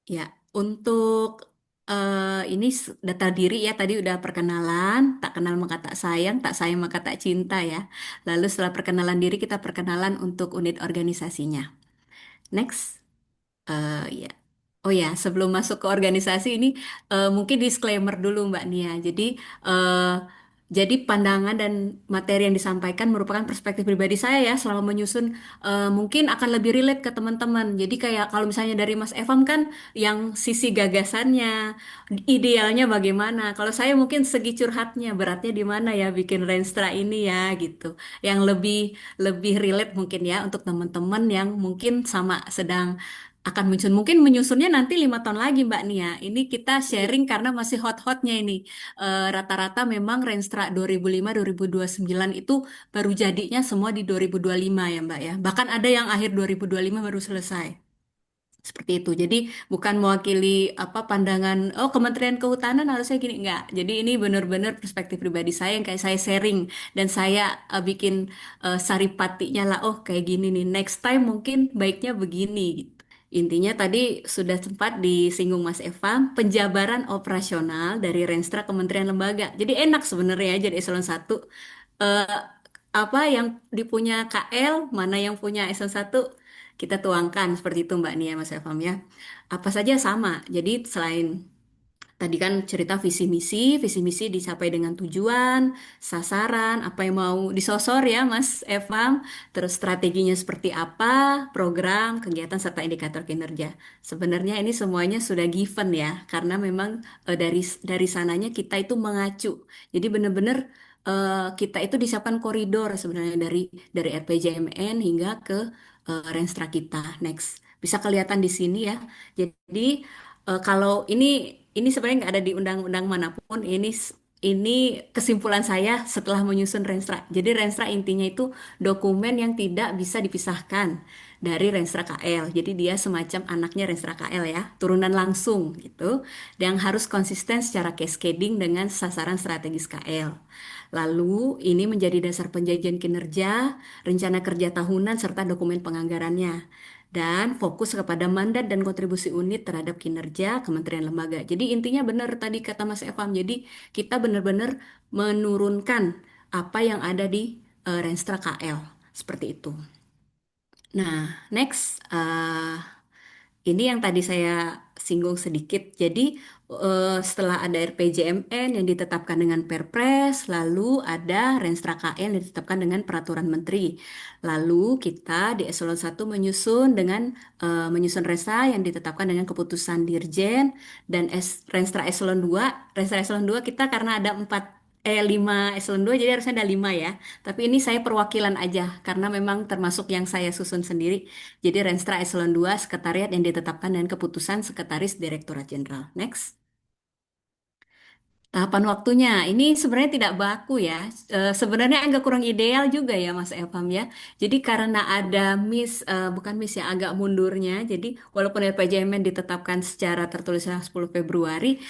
Ya, untuk ini data diri ya tadi udah perkenalan, tak kenal maka tak sayang, tak sayang maka tak cinta ya. Lalu setelah perkenalan diri kita perkenalan untuk unit organisasinya. Next. Ya. Oh ya, sebelum masuk ke organisasi ini mungkin disclaimer dulu Mbak Nia. Eh, jadi pandangan dan materi yang disampaikan merupakan perspektif pribadi saya ya selama menyusun mungkin akan lebih relate ke teman-teman. Jadi kayak kalau misalnya dari Mas Evam kan yang sisi gagasannya, idealnya bagaimana. Kalau saya mungkin segi curhatnya, beratnya di mana ya bikin Renstra ini ya gitu. Yang lebih lebih relate mungkin ya untuk teman-teman yang mungkin sama sedang akan muncul. Mungkin menyusunnya nanti 5 tahun lagi Mbak Nia. Ini kita sharing karena masih hot-hotnya ini. Rata-rata memang Renstra 2005-2029 itu baru jadinya semua di 2025 ya Mbak ya. Bahkan ada yang akhir 2025 baru selesai. Seperti itu. Jadi bukan mewakili apa pandangan oh Kementerian Kehutanan harusnya gini enggak. Jadi ini benar-benar perspektif pribadi saya yang kayak saya sharing dan saya bikin saripatinya lah oh kayak gini nih. Next time mungkin baiknya begini gitu. Intinya tadi sudah sempat disinggung Mas Eva, penjabaran operasional dari Renstra Kementerian Lembaga. Jadi enak sebenarnya ya jadi eselon 1. Eh, apa yang dipunya KL, mana yang punya eselon 1, kita tuangkan seperti itu Mbak Nia Mas Evam ya. Apa saja sama. Jadi selain tadi kan cerita visi misi dicapai dengan tujuan, sasaran, apa yang mau disosor ya Mas Evam, terus strateginya seperti apa, program, kegiatan serta indikator kinerja. Sebenarnya ini semuanya sudah given ya, karena memang dari sananya kita itu mengacu. Jadi benar-benar kita itu disiapkan koridor sebenarnya dari RPJMN hingga ke Renstra kita. Next, bisa kelihatan di sini ya. Jadi kalau ini sebenarnya nggak ada di undang-undang manapun. Ini kesimpulan saya setelah menyusun Renstra. Jadi Renstra intinya itu dokumen yang tidak bisa dipisahkan dari Renstra KL. Jadi dia semacam anaknya Renstra KL ya, turunan langsung gitu. Yang harus konsisten secara cascading dengan sasaran strategis KL. Lalu ini menjadi dasar penjajian kinerja, rencana kerja tahunan serta dokumen penganggarannya dan fokus kepada mandat dan kontribusi unit terhadap kinerja kementerian lembaga. Jadi intinya benar tadi kata Mas Evam. Jadi kita benar-benar menurunkan apa yang ada di Renstra KL seperti itu. Nah, next ini yang tadi saya singgung sedikit. Jadi setelah ada RPJMN yang ditetapkan dengan Perpres, lalu ada Renstra KL yang ditetapkan dengan Peraturan Menteri. Lalu kita di eselon 1 menyusun Renstra yang ditetapkan dengan keputusan Dirjen dan Renstra eselon 2. Renstra eselon 2 kita karena ada 5 eselon 2 jadi harusnya ada 5 ya. Tapi ini saya perwakilan aja karena memang termasuk yang saya susun sendiri. Jadi Renstra Eselon 2 Sekretariat yang ditetapkan dengan keputusan Sekretaris Direktorat Jenderal. Next. Tahapan waktunya ini sebenarnya tidak baku ya. Sebenarnya agak kurang ideal juga ya Mas Evam ya. Jadi karena ada bukan miss ya, agak mundurnya. Jadi walaupun RPJMN ditetapkan secara tertulis 10 Februari,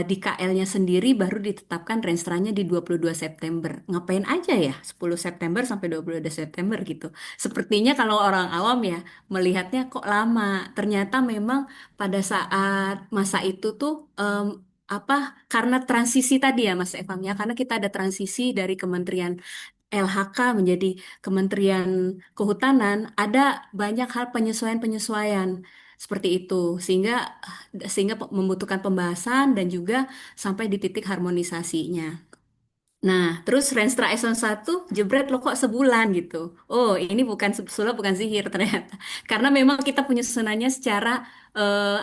di KL-nya sendiri baru ditetapkan renstranya di 22 September. Ngapain aja ya 10 September sampai 22 September gitu. Sepertinya kalau orang awam ya melihatnya kok lama. Ternyata memang pada saat masa itu tuh apa karena transisi tadi ya Mas Evam ya karena kita ada transisi dari Kementerian LHK menjadi Kementerian Kehutanan ada banyak hal penyesuaian-penyesuaian seperti itu sehingga sehingga membutuhkan pembahasan dan juga sampai di titik harmonisasinya. Nah, terus Renstra Eselon 1 jebret lo kok sebulan gitu. Oh, ini bukan sulap bukan sihir ternyata. Karena memang kita punya susunannya secara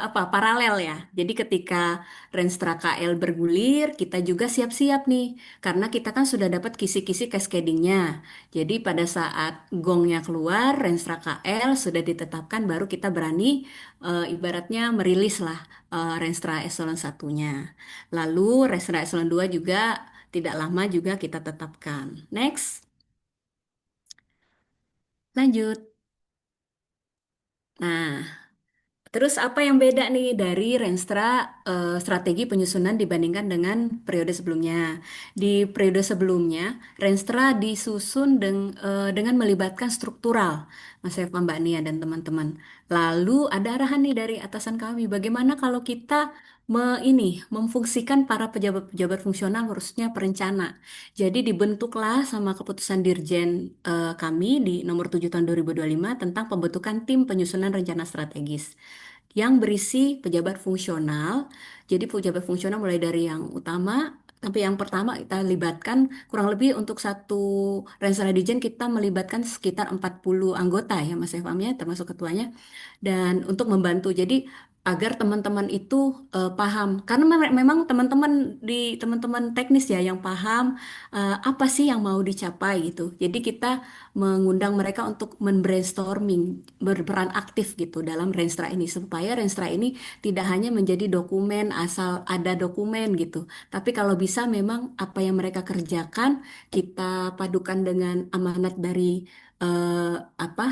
apa paralel ya. Jadi ketika Renstra KL bergulir, kita juga siap-siap nih. Karena kita kan sudah dapat kisi-kisi cascadingnya. Jadi pada saat gongnya keluar, Renstra KL sudah ditetapkan, baru kita berani ibaratnya merilis lah Renstra Eselon 1-nya. Lalu Renstra Eselon 2 juga tidak lama juga kita tetapkan. Next, lanjut. Nah, Terus apa yang beda nih dari Renstra strategi penyusunan dibandingkan dengan periode sebelumnya? Di periode sebelumnya, Renstra disusun dengan melibatkan struktural, Mas Eva, Mbak Nia, dan teman-teman. Lalu ada arahan nih dari atasan kami, bagaimana kalau kita memfungsikan para pejabat-pejabat fungsional, khususnya perencana. Jadi dibentuklah sama keputusan Dirjen kami di nomor 7 tahun 2025 tentang pembentukan tim penyusunan rencana strategis yang berisi pejabat fungsional. Jadi pejabat fungsional mulai dari yang utama sampai yang pertama kita libatkan kurang lebih untuk satu Renstra Dijen kita melibatkan sekitar 40 anggota ya Mas Evam ya termasuk ketuanya dan untuk membantu. Jadi agar teman-teman itu paham karena memang teman-teman teknis ya yang paham apa sih yang mau dicapai gitu. Jadi kita mengundang mereka untuk men-brainstorming, berperan aktif gitu dalam Renstra ini supaya Renstra ini tidak hanya menjadi dokumen asal ada dokumen gitu. Tapi kalau bisa memang apa yang mereka kerjakan kita padukan dengan amanat dari eh, apa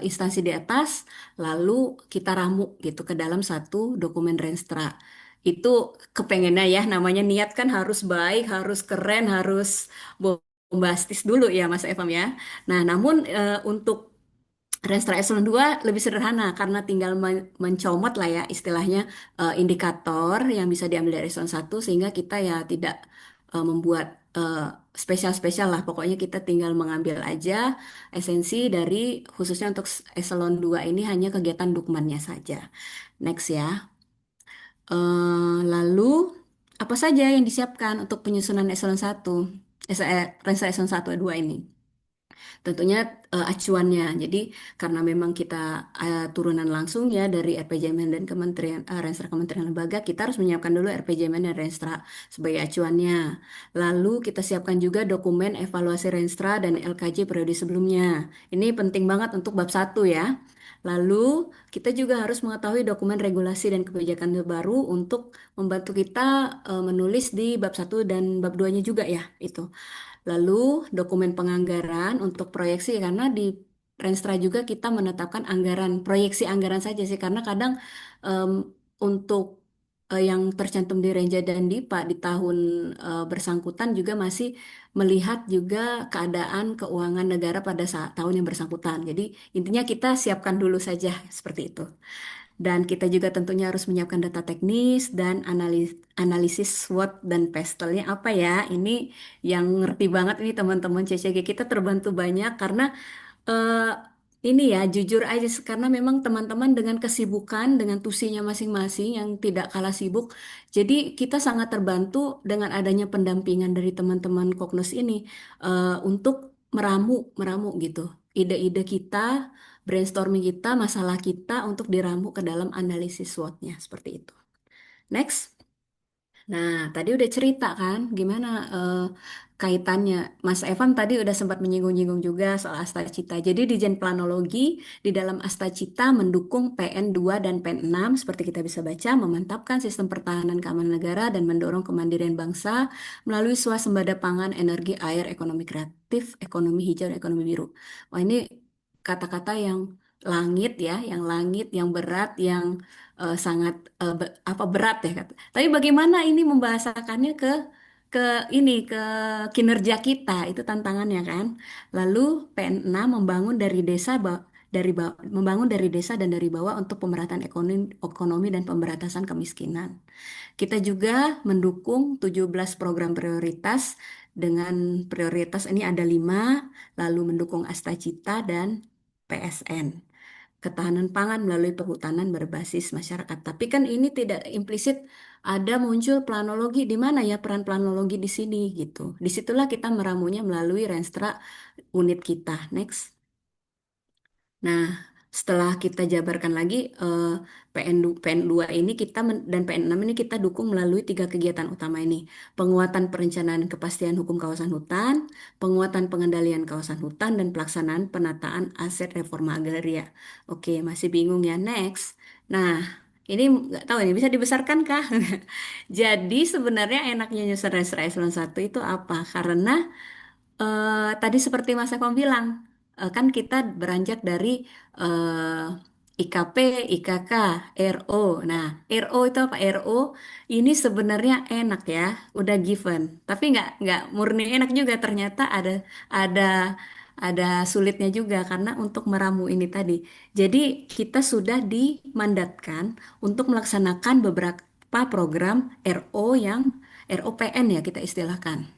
instansi di atas lalu kita ramu gitu ke dalam satu dokumen Renstra. Itu kepengennya ya, namanya niat kan harus baik, harus keren, harus bombastis dulu ya Mas Evam ya. Nah, namun untuk Renstra Eselon 2 lebih sederhana karena tinggal mencomot lah ya istilahnya indikator yang bisa diambil dari Eselon 1 sehingga kita ya tidak membuat spesial-spesial lah. Pokoknya kita tinggal mengambil aja esensi dari khususnya untuk Eselon 2 ini hanya kegiatan dukmannya saja. Next ya. Lalu apa saja yang disiapkan untuk penyusunan Eselon 1? Renstra Eselon 1 2 ini? Tentunya acuannya. Jadi karena memang kita turunan langsung ya dari RPJMN dan Kementerian Renstra Kementerian Lembaga, kita harus menyiapkan dulu RPJMN dan Renstra sebagai acuannya. Lalu kita siapkan juga dokumen evaluasi Renstra dan LKJ periode sebelumnya. Ini penting banget untuk bab satu ya. Lalu kita juga harus mengetahui dokumen regulasi dan kebijakan terbaru untuk membantu kita menulis di bab satu dan bab 2-nya juga ya itu. Lalu dokumen penganggaran untuk proyeksi karena di Renstra juga kita menetapkan anggaran, proyeksi anggaran saja sih karena kadang em, untuk yang tercantum di Renja dan Dipa di tahun bersangkutan juga masih melihat juga keadaan keuangan negara pada saat tahun yang bersangkutan. Jadi intinya kita siapkan dulu saja seperti itu. Dan kita juga tentunya harus menyiapkan data teknis dan analisis SWOT dan pestelnya apa ya. Ini yang ngerti banget ini teman-teman CCG kita terbantu banyak karena eh, ini ya jujur aja karena memang teman-teman dengan kesibukan dengan tusinya masing-masing yang tidak kalah sibuk. Jadi kita sangat terbantu dengan adanya pendampingan dari teman-teman Koknus ini untuk meramu meramu gitu. Ide-ide kita brainstorming kita, masalah kita untuk diramu ke dalam analisis SWOT-nya seperti itu. Next. Nah, tadi udah cerita kan gimana kaitannya. Mas Evan tadi udah sempat menyinggung-nyinggung juga soal Astacita. Jadi Dijen Planologi di dalam Astacita mendukung PN2 dan PN6 seperti kita bisa baca, memantapkan sistem pertahanan keamanan negara dan mendorong kemandirian bangsa melalui swasembada pangan, energi, air, ekonomi kreatif, ekonomi hijau, dan ekonomi biru. Wah, ini kata-kata yang langit, yang berat, yang sangat apa berat ya kata. Tapi bagaimana ini membahasakannya ke ke kinerja kita itu tantangannya kan. Lalu PN6 membangun dari membangun dari desa dan dari bawah untuk pemerataan ekonomi dan pemberantasan kemiskinan. Kita juga mendukung 17 program prioritas dengan prioritas ini ada 5, lalu mendukung Astacita dan PSN. Ketahanan pangan melalui perhutanan berbasis masyarakat. Tapi kan ini tidak implisit ada muncul planologi di mana ya peran planologi di sini gitu. Disitulah kita meramunya melalui Renstra unit kita. Next. Nah, setelah kita jabarkan lagi PN2 ini dan PN6 ini kita dukung melalui 3 kegiatan utama ini. Penguatan perencanaan kepastian hukum kawasan hutan, penguatan pengendalian kawasan hutan, dan pelaksanaan penataan aset reforma agraria. Oke, masih bingung ya. Next. Nah, ini nggak tahu ini bisa dibesarkan kah? Jadi sebenarnya enaknya nyusun Resra Eselon 1 itu apa? Karena tadi seperti Mas Eko bilang, kan kita beranjak dari eh, IKP, IKK, RO. Nah, RO itu apa? RO ini sebenarnya enak ya, udah given. Tapi nggak murni enak juga. Ternyata ada ada sulitnya juga karena untuk meramu ini tadi. Jadi kita sudah dimandatkan untuk melaksanakan beberapa program RO yang ROPN ya kita istilahkan.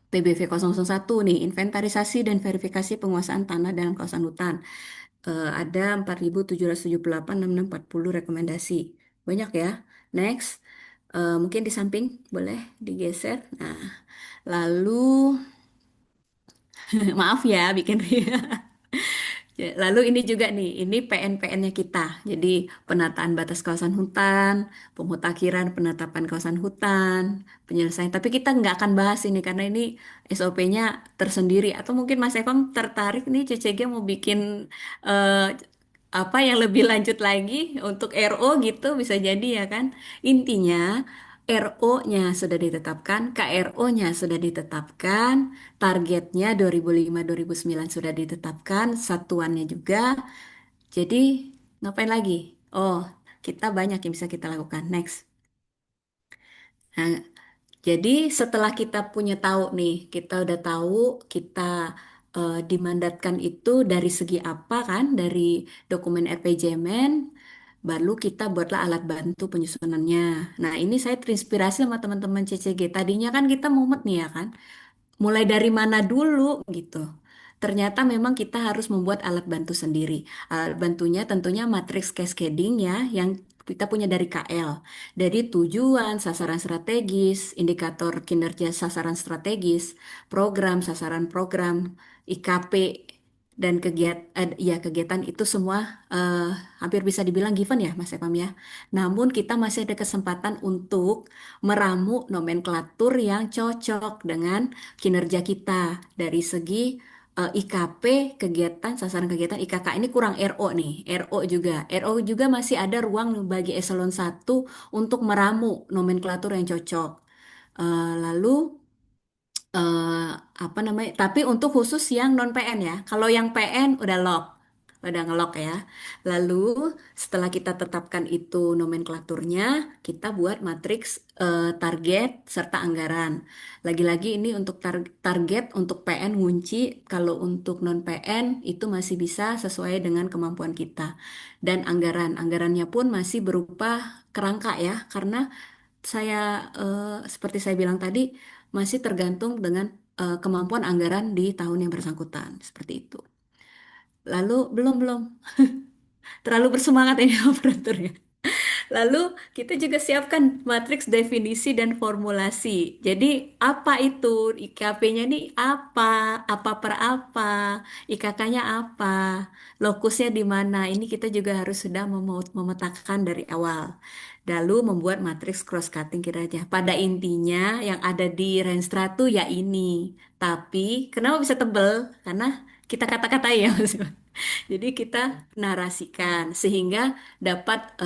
PBV satu nih, inventarisasi dan verifikasi penguasaan tanah dalam kawasan hutan. Ada 4.778, 6.640 rekomendasi. Banyak ya. Next, mungkin di samping boleh digeser. Nah, lalu maaf ya bikin Ya, lalu ini juga nih, ini PN-PN-nya kita. Jadi penataan batas kawasan hutan, pemutakhiran penetapan kawasan hutan, penyelesaian. Tapi kita nggak akan bahas ini karena ini SOP-nya tersendiri. Atau mungkin Mas Evam tertarik nih CCG mau bikin eh, apa yang lebih lanjut lagi untuk RO gitu bisa jadi ya kan. Intinya RO-nya sudah ditetapkan, KRO-nya sudah ditetapkan, targetnya 2005-2009 sudah ditetapkan, satuannya juga. Jadi ngapain lagi? Oh, kita banyak yang bisa kita lakukan. Next. Nah, jadi setelah kita punya tahu nih, kita udah tahu kita dimandatkan itu dari segi apa kan, dari dokumen RPJMN, baru kita buatlah alat bantu penyusunannya. Nah, ini saya terinspirasi sama teman-teman CCG. Tadinya kan kita mumet nih ya kan, mulai dari mana dulu gitu. Ternyata memang kita harus membuat alat bantu sendiri. Alat bantunya tentunya matriks cascading ya, yang kita punya dari KL. Dari tujuan, sasaran strategis, indikator kinerja sasaran strategis, program, sasaran program, IKP, dan kegiatan itu semua hampir bisa dibilang given ya Mas Epam ya. Namun kita masih ada kesempatan untuk meramu nomenklatur yang cocok dengan kinerja kita dari segi IKP kegiatan sasaran kegiatan IKK ini kurang RO nih RO juga masih ada ruang bagi eselon 1 untuk meramu nomenklatur yang cocok. Lalu eh, apa namanya? Tapi untuk khusus yang non PN ya. Kalau yang PN udah ngelok ya. Lalu setelah kita tetapkan itu nomenklaturnya, kita buat matriks target serta anggaran. Lagi-lagi ini untuk target untuk PN ngunci, kalau untuk non PN itu masih bisa sesuai dengan kemampuan kita. Dan anggarannya pun masih berupa kerangka ya, karena saya seperti saya bilang tadi masih tergantung dengan kemampuan anggaran di tahun yang bersangkutan seperti itu. Lalu belum terlalu bersemangat ini operatornya. Lalu kita juga siapkan matriks definisi dan formulasi. Jadi apa itu IKP-nya nih apa, apa per apa, IKK-nya apa, lokusnya di mana. Ini kita juga harus sudah memetakan dari awal. Lalu membuat matriks cross-cutting kiranya. Pada intinya yang ada di Renstra tuh ya ini. Tapi kenapa bisa tebel? Karena kita kata-kata ya Mas. Jadi kita narasikan sehingga dapat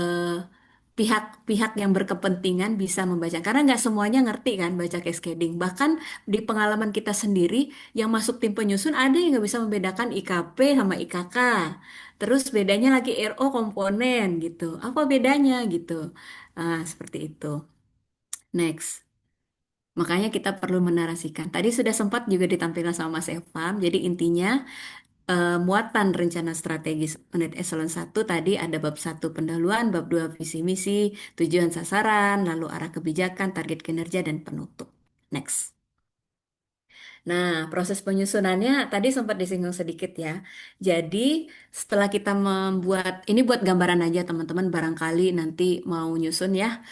pihak-pihak yang berkepentingan bisa membaca. Karena nggak semuanya ngerti kan baca cascading. Bahkan di pengalaman kita sendiri yang masuk tim penyusun ada yang nggak bisa membedakan IKP sama IKK. Terus bedanya lagi RO komponen gitu. Apa bedanya gitu? Seperti itu. Next. Makanya kita perlu menarasikan. Tadi sudah sempat juga ditampilkan sama Mas Evam. Jadi intinya muatan rencana strategis unit eselon 1 tadi ada bab 1 pendahuluan, bab 2 visi misi, tujuan sasaran, lalu arah kebijakan, target kinerja, dan penutup. Next. Nah, proses penyusunannya tadi sempat disinggung sedikit ya. Jadi, setelah kita membuat, ini buat gambaran aja teman-teman, barangkali nanti mau nyusun ya.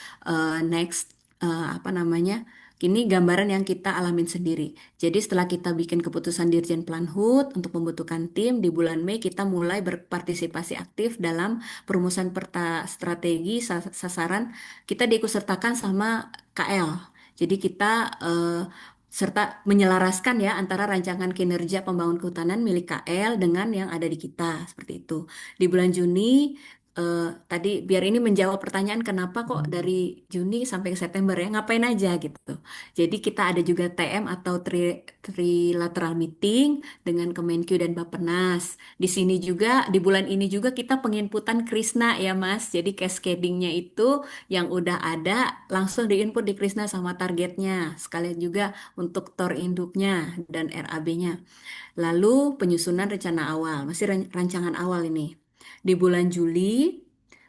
Next, apa namanya? Ini gambaran yang kita alamin sendiri. Jadi, setelah kita bikin keputusan Dirjen Plan HUT untuk membutuhkan tim, di bulan Mei kita mulai berpartisipasi aktif dalam perumusan peta strategi sasaran. Kita diikutsertakan sama KL. Jadi kita serta menyelaraskan ya antara rancangan kinerja pembangunan kehutanan milik KL dengan yang ada di kita seperti itu. Di bulan Juni tadi biar ini menjawab pertanyaan kenapa kok dari Juni sampai ke September ya, ngapain aja gitu. Jadi kita ada juga TM atau trilateral meeting dengan Kemenq dan Bappenas. Di sini juga, di bulan ini juga kita penginputan Krisna ya Mas. Jadi cascadingnya itu yang udah ada langsung diinput di Krisna sama targetnya. Sekalian juga untuk TOR induknya dan RAB-nya. Lalu penyusunan rencana awal, masih rancangan awal ini. Di bulan Juli,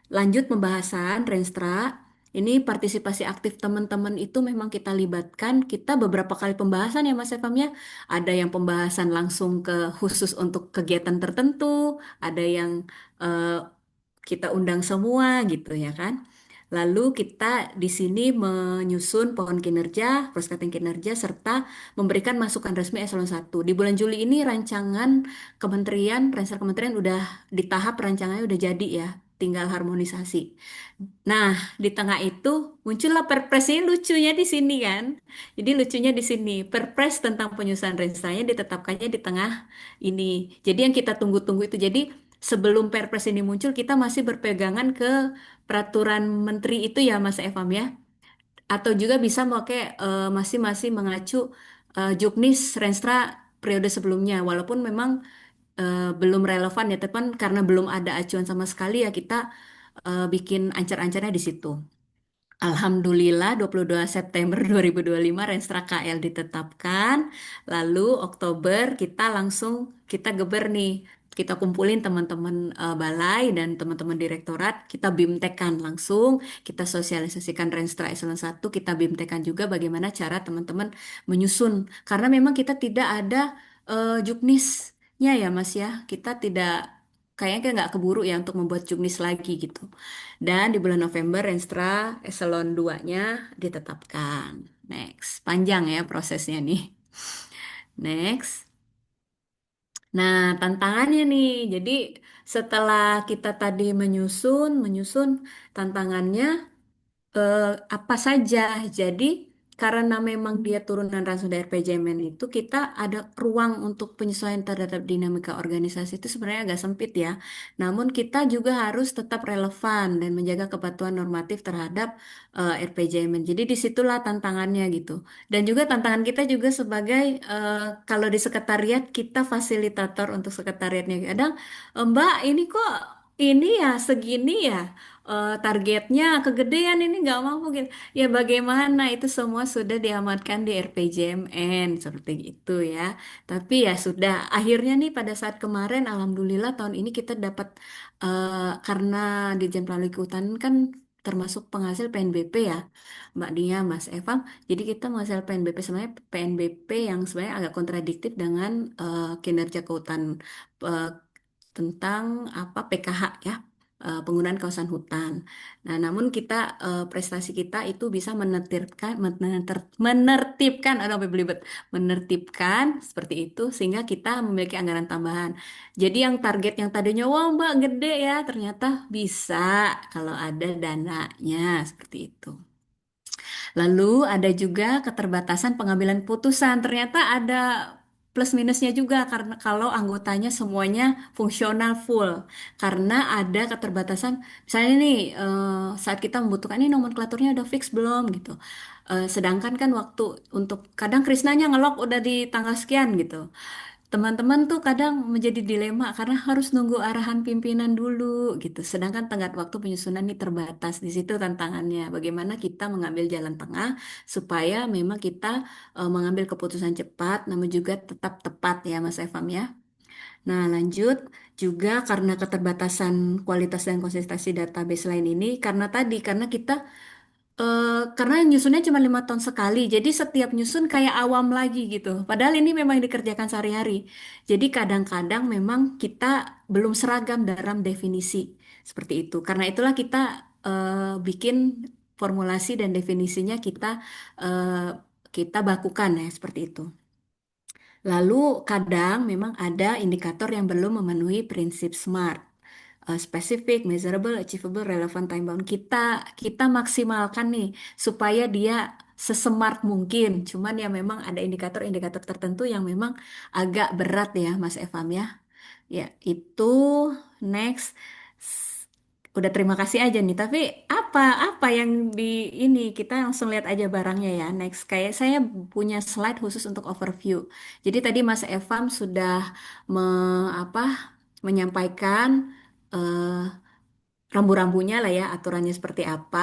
lanjut pembahasan Renstra. Ini partisipasi aktif teman-teman itu memang kita libatkan. Kita beberapa kali pembahasan ya Mas Evam ya. Ada yang pembahasan langsung ke khusus untuk kegiatan tertentu, ada yang eh, kita undang semua gitu ya kan. Lalu kita di sini menyusun pohon kinerja, prospekting kinerja, serta memberikan masukan resmi eselon 1. Di bulan Juli ini rancangan kementerian, ransel kementerian udah di tahap rancangannya udah jadi ya, tinggal harmonisasi. Nah, di tengah itu muncullah perpres ini lucunya di sini kan. Jadi lucunya di sini, perpres tentang penyusunan rensanya ditetapkannya di tengah ini. Jadi yang kita tunggu-tunggu itu. Jadi sebelum perpres ini muncul, kita masih berpegangan ke peraturan menteri itu ya Mas Evam ya. Atau juga bisa pakai masih-masih mengacu Juknis Renstra periode sebelumnya. Walaupun memang belum relevan ya, tapi kan karena belum ada acuan sama sekali ya kita bikin ancar-ancarnya di situ. Alhamdulillah 22 September 2025 Renstra KL ditetapkan. Lalu Oktober kita langsung kita geber nih. Kita kumpulin teman-teman balai dan teman-teman direktorat, kita bimtekan langsung, kita sosialisasikan Renstra Eselon 1, kita bimtekan juga bagaimana cara teman-teman menyusun. Karena memang kita tidak ada juknisnya ya Mas ya. Kita tidak kayaknya nggak keburu ya untuk membuat juknis lagi gitu. Dan di bulan November Renstra Eselon 2-nya ditetapkan. Next, panjang ya prosesnya nih. Next. Nah, tantangannya nih. Jadi setelah kita tadi menyusun tantangannya eh, apa saja. Jadi karena memang dia turunan langsung dari RPJMN itu kita ada ruang untuk penyesuaian terhadap dinamika organisasi itu sebenarnya agak sempit ya. Namun kita juga harus tetap relevan dan menjaga kepatuhan normatif terhadap RPJMN. Jadi disitulah tantangannya gitu. Dan juga tantangan kita juga sebagai kalau di sekretariat kita fasilitator untuk sekretariatnya. Kadang Mbak ini kok ini ya segini ya targetnya kegedean ini nggak mampu gitu. Ya bagaimana itu semua sudah diamatkan di RPJMN seperti itu ya. Tapi ya sudah akhirnya nih pada saat kemarin alhamdulillah tahun ini kita dapat karena Dirjen Planning Kehutanan kan termasuk penghasil PNBP ya Mbak Dia, Mas Eva. Jadi kita menghasil PNBP sebenarnya PNBP yang sebenarnya agak kontradiktif dengan kinerja kehutanan eh, tentang apa PKH ya, penggunaan kawasan hutan. Nah, namun kita prestasi kita itu bisa menertibkan, aduh apa belibet, menertibkan seperti itu sehingga kita memiliki anggaran tambahan. Jadi yang target yang tadinya wah Mbak gede ya, ternyata bisa kalau ada dananya seperti itu. Lalu ada juga keterbatasan pengambilan putusan. Ternyata ada plus minusnya juga karena kalau anggotanya semuanya fungsional full. Karena ada keterbatasan, misalnya nih saat kita membutuhkan ini nomenklaturnya udah fix belum gitu. Sedangkan kan waktu untuk kadang Krisnanya ngelok udah di tanggal sekian gitu. Teman-teman tuh kadang menjadi dilema karena harus nunggu arahan pimpinan dulu gitu. Sedangkan tenggat waktu penyusunan ini terbatas. Di situ tantangannya. Bagaimana kita mengambil jalan tengah supaya memang kita mengambil keputusan cepat namun juga tetap tepat ya Mas Evam ya. Nah, lanjut juga karena keterbatasan kualitas dan konsistensi database lain ini karena kita karena nyusunnya cuma 5 tahun sekali, jadi setiap nyusun kayak awam lagi gitu. Padahal ini memang dikerjakan sehari-hari. Jadi kadang-kadang memang kita belum seragam dalam definisi seperti itu. Karena itulah kita bikin formulasi dan definisinya kita bakukan ya seperti itu. Lalu kadang memang ada indikator yang belum memenuhi prinsip SMART. Specific, measurable, achievable, relevant, time bound. Kita maksimalkan nih supaya dia sesmart mungkin. Cuman ya memang ada indikator-indikator tertentu yang memang agak berat ya Mas Evam ya. Ya, itu next. udah terima kasih aja nih. Tapi apa apa yang di ini kita langsung lihat aja barangnya ya. Next, kayak saya punya slide khusus untuk overview. Jadi tadi Mas Evam sudah me, apa menyampaikan eh, rambu-rambunya lah ya, aturannya seperti apa.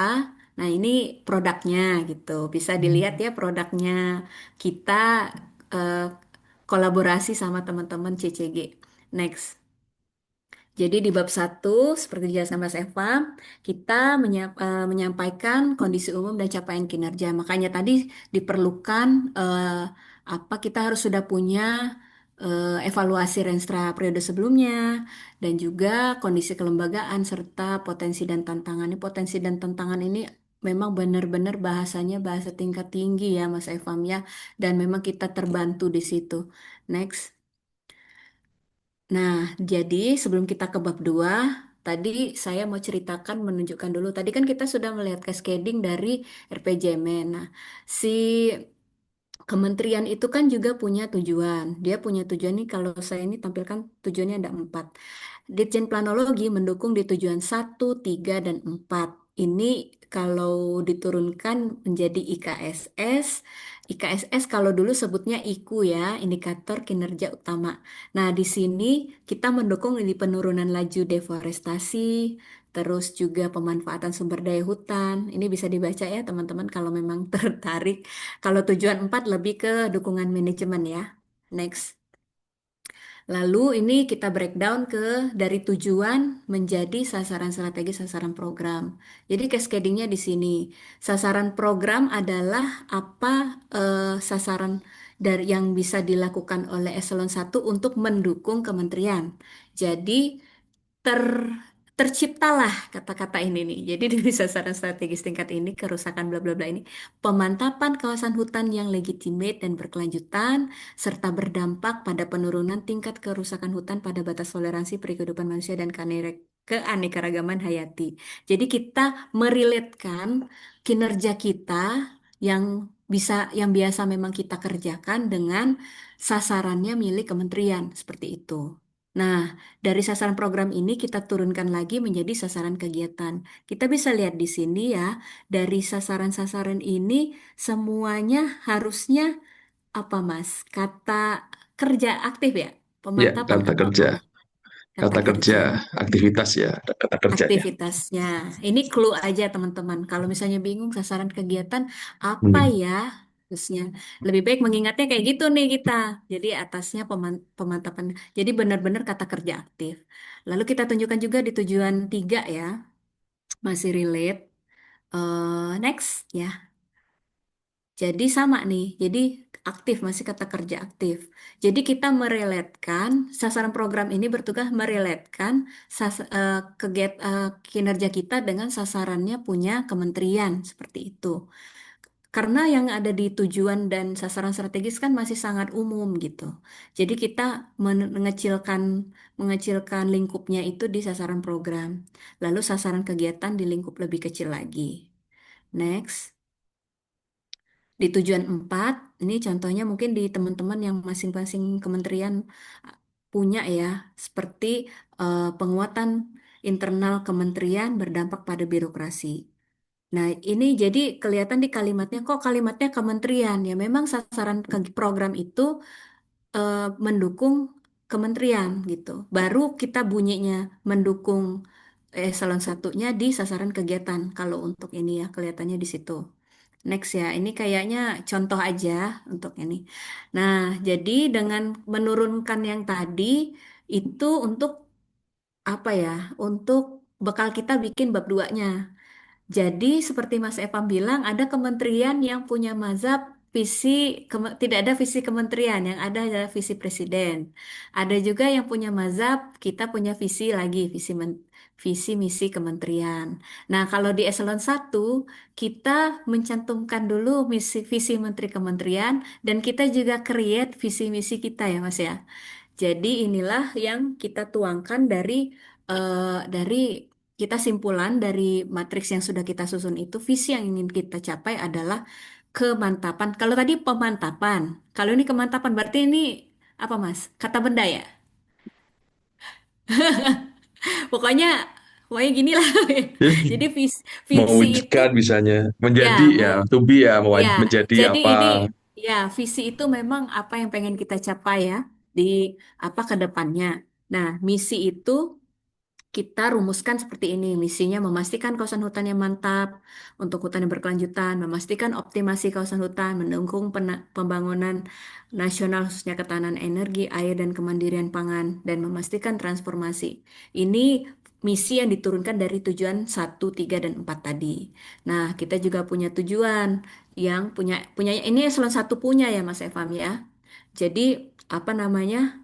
Nah, ini produknya gitu. Bisa dilihat ya produknya kita eh, kolaborasi sama teman-teman CCG. Next. Jadi di bab satu, seperti dijelaskan Mas Eva, kita menyampaikan kondisi umum dan capaian kinerja. Makanya tadi diperlukan apa kita harus sudah punya evaluasi Renstra periode sebelumnya dan juga kondisi kelembagaan serta potensi dan tantangan. Ini potensi dan tantangan ini memang benar-benar bahasanya bahasa tingkat tinggi ya Mas Evam ya, dan memang kita terbantu di situ. Next. Nah, jadi sebelum kita ke bab 2, tadi saya mau ceritakan menunjukkan dulu. Tadi kan kita sudah melihat cascading dari RPJMN. Nah, si kementerian itu kan juga punya tujuan. Dia punya tujuan nih kalau saya ini tampilkan tujuannya ada 4. Ditjen Planologi mendukung di tujuan 1, 3, dan 4. Ini kalau diturunkan menjadi IKSS. IKSS kalau dulu sebutnya IKU ya, Indikator Kinerja Utama. Nah, di sini kita mendukung di penurunan laju deforestasi, terus juga pemanfaatan sumber daya hutan. Ini bisa dibaca ya teman-teman kalau memang tertarik. Kalau tujuan 4 lebih ke dukungan manajemen ya. Next. Lalu ini kita breakdown ke dari tujuan menjadi sasaran strategi, sasaran program. Jadi cascadingnya di sini. Sasaran program adalah apa sasaran dari yang bisa dilakukan oleh eselon 1 untuk mendukung kementerian. Jadi ter terciptalah kata-kata ini nih. Jadi dari sasaran strategis tingkat ini kerusakan bla bla bla ini pemantapan kawasan hutan yang legitimate dan berkelanjutan serta berdampak pada penurunan tingkat kerusakan hutan pada batas toleransi perikehidupan manusia dan keanekaragaman hayati. Jadi kita meriletkan kinerja kita yang yang biasa memang kita kerjakan dengan sasarannya milik kementerian seperti itu. Nah, dari sasaran program ini kita turunkan lagi menjadi sasaran kegiatan. Kita bisa lihat di sini ya, dari sasaran-sasaran ini semuanya harusnya apa Mas? Kata kerja aktif ya? Ya, Pemantapan kata atau apa kerja. Mas? Kata Kata kerja, kerja. aktivitas ya, kata kerjanya. Aktivitasnya. Ini clue aja teman-teman. Kalau misalnya bingung sasaran kegiatan apa Hmm. ya? Terusnya lebih baik mengingatnya kayak gitu nih kita. Jadi atasnya pemantapan. Jadi benar-benar kata kerja aktif. Lalu kita tunjukkan juga di tujuan 3 ya. Masih relate. Next ya. Jadi sama nih, jadi aktif masih kata kerja aktif. Jadi kita mereletkan sasaran program ini bertugas mereletkan kinerja kita dengan sasarannya punya kementerian seperti itu. Karena yang ada di tujuan dan sasaran strategis kan masih sangat umum gitu. Jadi kita mengecilkan lingkupnya itu di sasaran program. Lalu sasaran kegiatan di lingkup lebih kecil lagi. Next. Di tujuan 4, ini contohnya mungkin di teman-teman yang masing-masing kementerian punya ya, seperti penguatan internal kementerian berdampak pada birokrasi. Nah, ini jadi kelihatan di kalimatnya, kok kalimatnya kementerian. Ya memang sasaran program itu mendukung kementerian gitu. Baru kita bunyinya mendukung eselon satunya di sasaran kegiatan. Kalau untuk ini ya kelihatannya di situ. Next ya, ini kayaknya contoh aja untuk ini. Nah, jadi dengan menurunkan yang tadi itu untuk apa ya? Untuk bekal kita bikin bab 2-nya. Jadi seperti Mas Evam bilang, ada kementerian yang punya mazhab tidak ada visi kementerian, yang ada adalah visi presiden. Ada juga yang punya mazhab, kita punya visi lagi, visi misi kementerian. Nah, kalau di eselon 1 kita mencantumkan dulu visi menteri kementerian, dan kita juga create visi misi kita ya Mas ya. Jadi inilah yang kita tuangkan dari kita simpulan dari matriks yang sudah kita susun itu, visi yang ingin kita capai adalah kemantapan. Kalau tadi pemantapan, kalau ini kemantapan berarti ini apa Mas? Kata benda ya? Pokoknya pokoknya gini lah. Jadi visi itu Mewujudkan misalnya ya menjadi ya to be ya ya, menjadi jadi apa. ini ya visi itu memang apa yang pengen kita capai ya di apa ke depannya. Nah, misi itu kita rumuskan seperti ini. Misinya memastikan kawasan hutan yang mantap untuk hutan yang berkelanjutan, memastikan optimasi kawasan hutan, mendukung pembangunan nasional khususnya ketahanan energi, air, dan kemandirian pangan, dan memastikan transformasi. Ini misi yang diturunkan dari tujuan 1, 3, dan 4 tadi. Nah, kita juga punya tujuan yang punya ini eselon 1 punya ya Mas Evam ya. Jadi apa namanya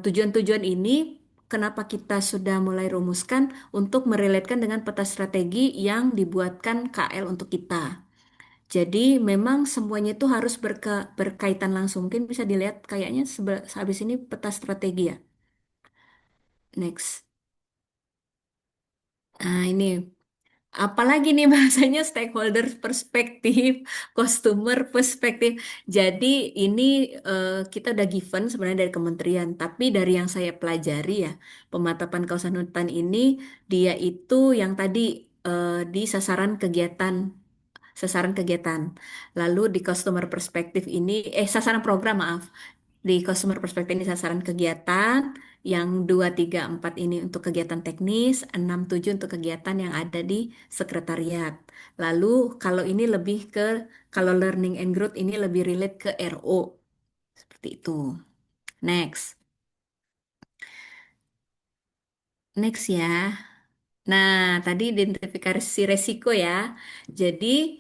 tujuan-tujuan ini kenapa kita sudah mulai rumuskan untuk merelatekan dengan peta strategi yang dibuatkan KL untuk kita. Jadi memang semuanya itu harus berkaitan langsung. Mungkin bisa dilihat kayaknya habis ini peta strategi ya. Next. Nah ini apalagi nih bahasanya stakeholder perspektif, customer perspektif. Jadi ini kita udah given sebenarnya dari kementerian, tapi dari yang saya pelajari ya, pemantapan kawasan hutan ini dia itu yang tadi di sasaran kegiatan. Lalu di customer perspektif ini, sasaran program maaf. Di customer perspektif ini sasaran kegiatan, yang 2, 3, 4 ini untuk kegiatan teknis, 6, 7 untuk kegiatan yang ada di sekretariat. Lalu kalau ini lebih ke, kalau learning and growth ini lebih relate ke RO. Seperti itu. Next. Next ya. Nah, tadi identifikasi resiko ya. Jadi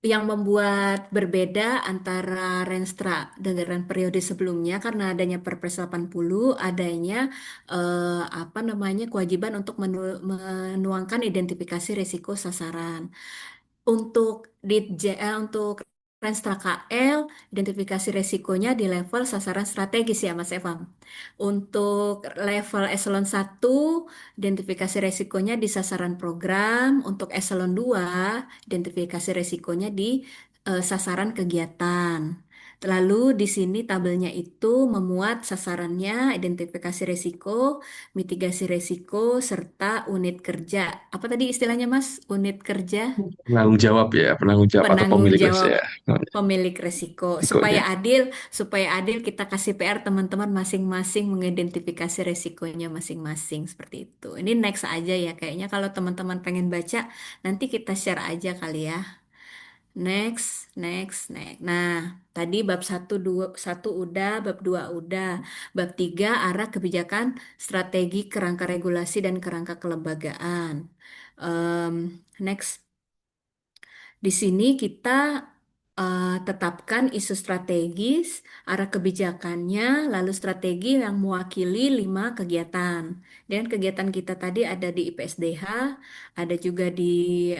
yang membuat berbeda antara Renstra dengan periode sebelumnya karena adanya Perpres 80 adanya apa namanya kewajiban untuk menuangkan identifikasi risiko sasaran. Untuk Renstra KL, identifikasi resikonya di level sasaran strategis ya Mas Evam. Untuk level eselon 1, identifikasi resikonya di sasaran program. Untuk eselon 2, identifikasi resikonya di sasaran kegiatan. Lalu di sini tabelnya itu memuat sasarannya, identifikasi resiko, mitigasi resiko, serta unit kerja. Apa tadi istilahnya Mas? Unit kerja? Penanggung jawab atau Penanggung pemilik jawab ya pemilik resiko risikonya. supaya adil kita kasih PR teman-teman masing-masing mengidentifikasi resikonya masing-masing seperti itu. Ini next aja ya kayaknya kalau teman-teman pengen baca nanti kita share aja kali ya. Next, next, next. Nah, tadi bab 1 udah, bab 2 udah, bab 3 arah kebijakan strategi kerangka regulasi dan kerangka kelembagaan. Next. Di sini kita tetapkan isu strategis, arah kebijakannya, lalu strategi yang mewakili 5 kegiatan. Dan kegiatan kita tadi ada di IPSDH, ada juga di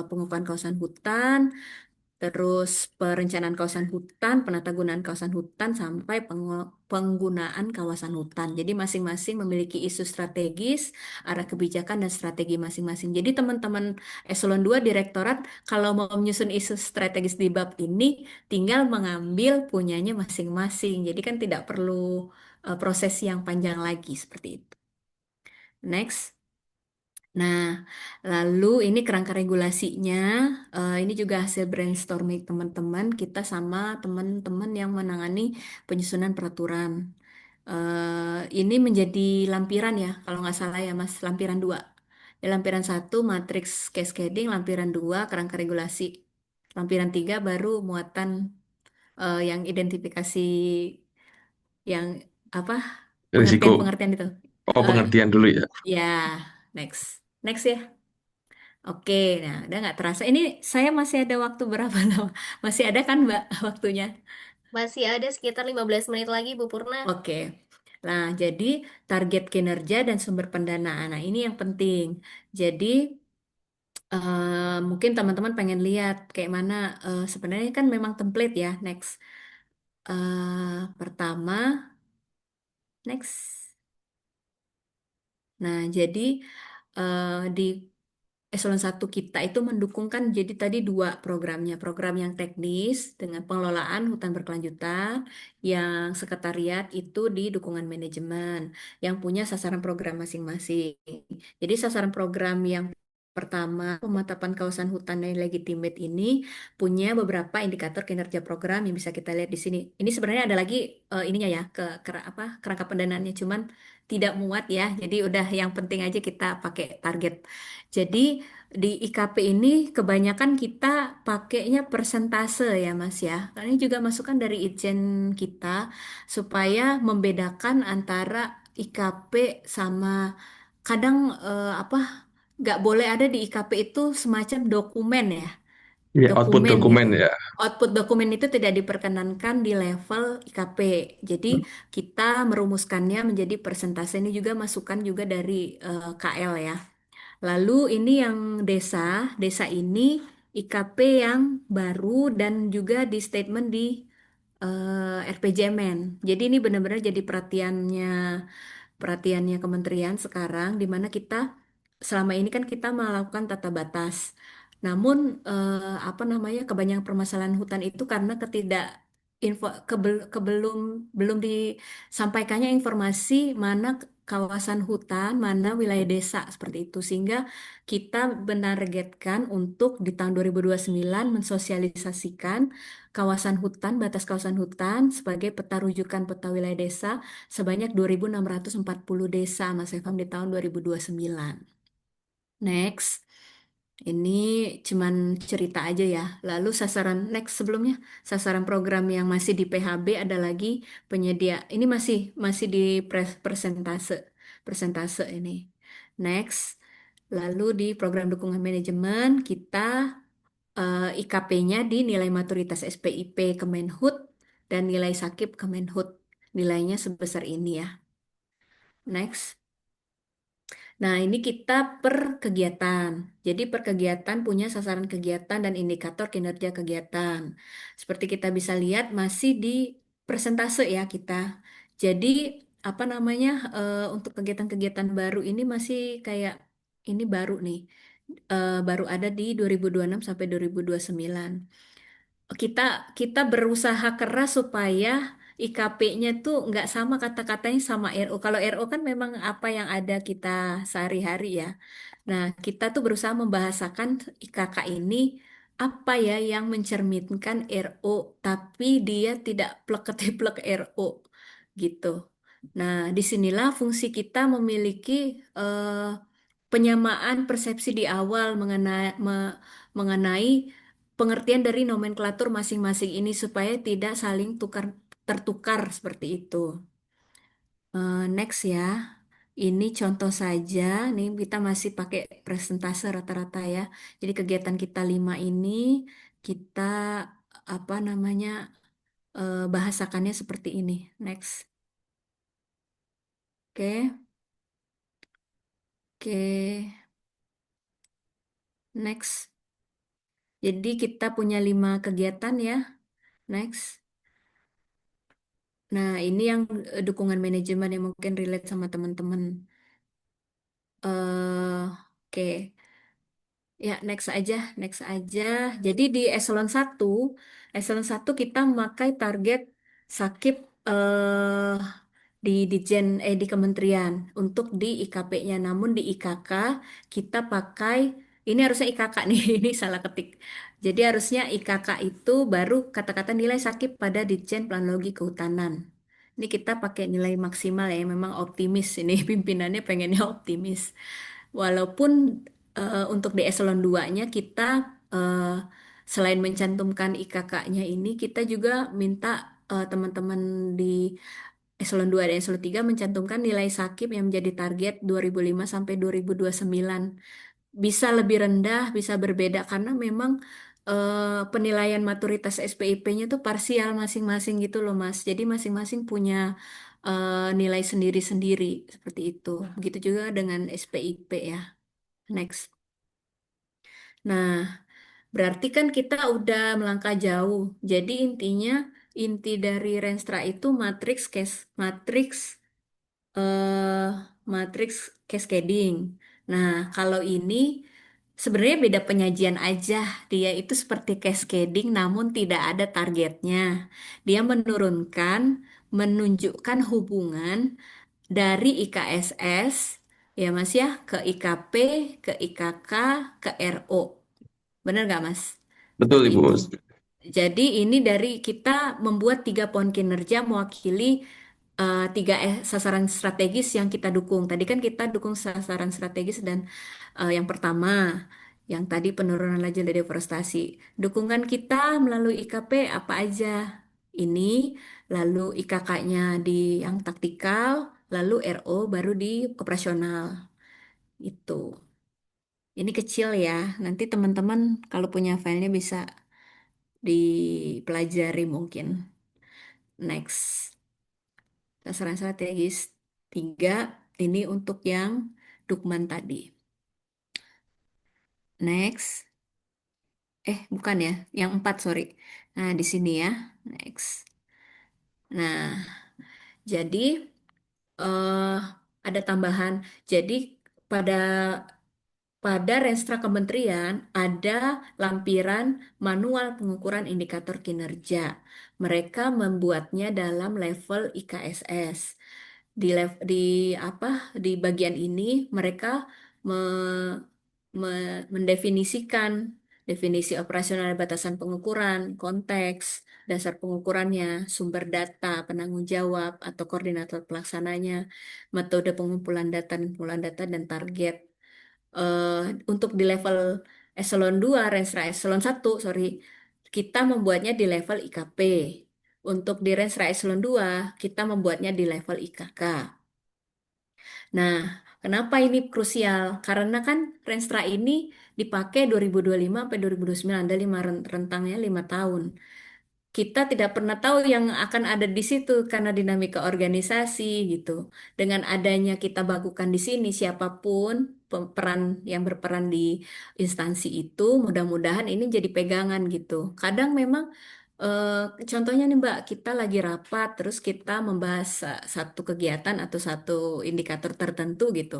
pengukuhan kawasan hutan, terus perencanaan kawasan hutan, penatagunaan kawasan hutan, sampai penggunaan kawasan hutan. Jadi masing-masing memiliki isu strategis, arah kebijakan, dan strategi masing-masing. Jadi teman-teman Eselon 2 Direktorat kalau mau menyusun isu strategis di bab ini, tinggal mengambil punyanya masing-masing. Jadi kan tidak perlu proses yang panjang lagi seperti itu. Next. Nah, lalu ini kerangka regulasinya, ini juga hasil brainstorming teman-teman, kita sama teman-teman yang menangani penyusunan peraturan. Ini menjadi lampiran ya, kalau nggak salah ya Mas, lampiran 2. Ya, lampiran 1 matriks cascading, lampiran 2 kerangka regulasi, lampiran 3 baru muatan yang identifikasi yang apa, Risiko. pengertian-pengertian itu. Oh, Eh, pengertian dulu ya. ya, next. Next ya. Oke, nah udah nggak terasa. Ini saya masih ada waktu berapa lama? Masih ada kan Mbak waktunya? Masih ada sekitar 15 menit lagi, Bu Purna. Oke. Nah, jadi target kinerja dan sumber pendanaan. Nah, ini yang penting. Jadi mungkin teman-teman pengen lihat kayak mana sebenarnya kan memang template ya. Next. Pertama, next. Nah, jadi di eselon 1 kita itu mendukungkan jadi tadi dua programnya, program yang teknis dengan pengelolaan hutan berkelanjutan, yang sekretariat itu di dukungan manajemen, yang punya sasaran program masing-masing. Jadi sasaran program yang pertama, pemantapan kawasan hutan yang legitimate ini punya beberapa indikator kinerja program yang bisa kita lihat di sini. Ini sebenarnya ada lagi ininya ya, kerangka pendanaannya, cuman tidak muat ya. Jadi udah yang penting aja kita pakai target. Jadi di IKP ini kebanyakan kita pakainya persentase ya Mas ya. Karena ini juga masukan dari Itjen kita supaya membedakan antara IKP sama kadang apa nggak boleh ada di IKP itu semacam dokumen ya, Ya, output dokumen gitu. dokumen ya. Output dokumen itu tidak diperkenankan di level IKP. Jadi kita merumuskannya menjadi persentase, ini juga masukan juga dari KL ya. Lalu ini yang desa, desa ini IKP yang baru dan juga di statement di RPJMN. Jadi ini benar-benar jadi perhatiannya kementerian sekarang, di mana kita selama ini kan kita melakukan tata batas. Namun apa namanya kebanyakan permasalahan hutan itu karena belum disampaikannya informasi mana kawasan hutan, mana wilayah desa seperti itu, sehingga kita menargetkan untuk di tahun 2029 mensosialisasikan kawasan hutan, batas kawasan hutan sebagai peta rujukan peta wilayah desa sebanyak 2.640 desa, Mas Evam, di tahun 2029. Next, ini cuman cerita aja ya. Lalu sasaran next sebelumnya, sasaran program yang masih di PHB ada lagi penyedia. Ini masih di persentase, persentase ini. Next, lalu di program dukungan manajemen kita IKP-nya di nilai maturitas SPIP Kemenhut dan nilai Sakip Kemenhut. Nilainya sebesar ini ya. Next. Nah, ini kita per kegiatan. Jadi per kegiatan punya sasaran kegiatan dan indikator kinerja kegiatan. Seperti kita bisa lihat masih di persentase ya kita. Jadi apa namanya untuk kegiatan-kegiatan baru ini masih kayak ini baru nih. Baru ada di 2026 sampai 2029. kita kita berusaha keras supaya IKP-nya tuh nggak sama kata-katanya sama RO. Kalau RO kan memang apa yang ada kita sehari-hari ya. Nah, kita tuh berusaha membahasakan IKK ini apa ya yang mencerminkan RO, tapi dia tidak plek-ketiplek RO gitu. Nah, disinilah fungsi kita memiliki penyamaan persepsi di awal mengenai pengertian dari nomenklatur masing-masing ini supaya tidak saling tertukar seperti itu. Next ya, ini contoh saja. Nih kita masih pakai presentase rata-rata ya. Jadi kegiatan kita 5 ini kita apa namanya bahasakannya seperti ini. Next, oke, oke, next. Jadi kita punya 5 kegiatan ya. Next. Nah, ini yang dukungan manajemen yang mungkin relate sama teman-teman. Oke. Ya, next aja, next aja. Jadi di eselon satu kita memakai target sakit eh di kementerian untuk di IKP-nya. Namun di IKK kita pakai ini harusnya IKK nih, ini salah ketik. Jadi harusnya IKK itu baru kata-kata nilai sakit pada Ditjen Planologi Kehutanan. Ini kita pakai nilai maksimal ya, memang optimis ini pimpinannya pengennya optimis. Walaupun untuk di eselon 2-nya kita selain mencantumkan IKK-nya ini, kita juga minta teman-teman di eselon 2 dan eselon 3 mencantumkan nilai sakit yang menjadi target 2005 sampai 2029. Bisa lebih rendah, bisa berbeda karena memang penilaian maturitas SPIP-nya tuh parsial masing-masing gitu loh Mas. Jadi masing-masing punya nilai sendiri-sendiri seperti itu. Begitu juga dengan SPIP ya. Next. Nah, berarti kan kita udah melangkah jauh. Jadi intinya inti dari Renstra itu matriks eh, matriks cascading. Nah, kalau ini Sebenarnya beda penyajian aja. Dia itu seperti cascading namun tidak ada targetnya. Dia menunjukkan hubungan dari IKSS, ya Mas ya, ke IKP, ke IKK, ke RO. Benar nggak Mas? Betul Seperti Ibu. itu. Jadi ini dari kita membuat 3 poin kinerja mewakili sasaran strategis yang kita dukung. Tadi kan kita dukung sasaran strategis dan yang pertama, yang tadi penurunan laju dari deforestasi. Dukungan kita melalui IKP apa aja? Ini, lalu IKK-nya di yang taktikal, lalu RO baru di operasional. Itu. Ini kecil ya. Nanti teman-teman kalau punya filenya bisa dipelajari mungkin. Next. Sasaran strategis 3 ini untuk yang Dukman tadi. Next. Bukan ya. Yang 4, sorry. Nah, di sini ya. Next. Nah, jadi eh ada tambahan. Jadi pada pada Renstra Kementerian ada lampiran manual pengukuran indikator kinerja. Mereka membuatnya dalam level IKSS. Di apa di bagian ini mereka me- mendefinisikan definisi operasional batasan pengukuran, konteks, dasar pengukurannya, sumber data, penanggung jawab atau koordinator pelaksananya, metode pengumpulan data dan target. eh, untuk di level eselon 2, Renstra eselon 1, sorry, kita membuatnya di level IKP. Untuk di Renstra eselon 2, kita membuatnya di level IKK. Nah, kenapa ini krusial? Karena kan Renstra ini dipakai 2025 sampai 2029, ada rentangnya 5 tahun. Kita tidak pernah tahu yang akan ada di situ karena dinamika organisasi gitu. Dengan adanya kita bakukan di sini, siapapun peran yang berperan di instansi itu, mudah-mudahan ini jadi pegangan gitu. Kadang memang eh, contohnya nih Mbak, kita lagi rapat, terus kita membahas satu kegiatan atau satu indikator tertentu gitu.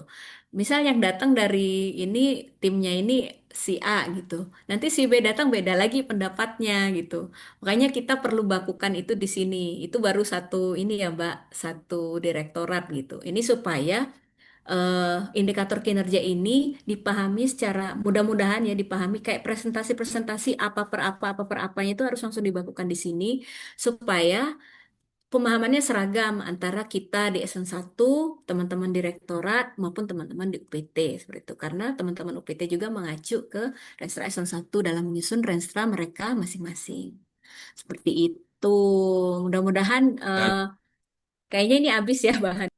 Misal yang datang dari ini timnya ini si A gitu. Nanti si B datang beda lagi pendapatnya gitu. Makanya kita perlu bakukan itu di sini. Itu baru satu ini ya Mbak, satu direktorat gitu. Ini supaya indikator kinerja ini dipahami secara mudah-mudahan ya dipahami kayak presentasi-presentasi apa per apanya itu harus langsung dibakukan di sini supaya pemahamannya seragam antara kita di S1, teman-teman direktorat maupun teman-teman di UPT seperti itu. Karena teman-teman UPT juga mengacu ke Renstra S1 dalam menyusun Renstra mereka masing-masing. Seperti itu. Mudah-mudahan kayaknya ini habis ya bahan.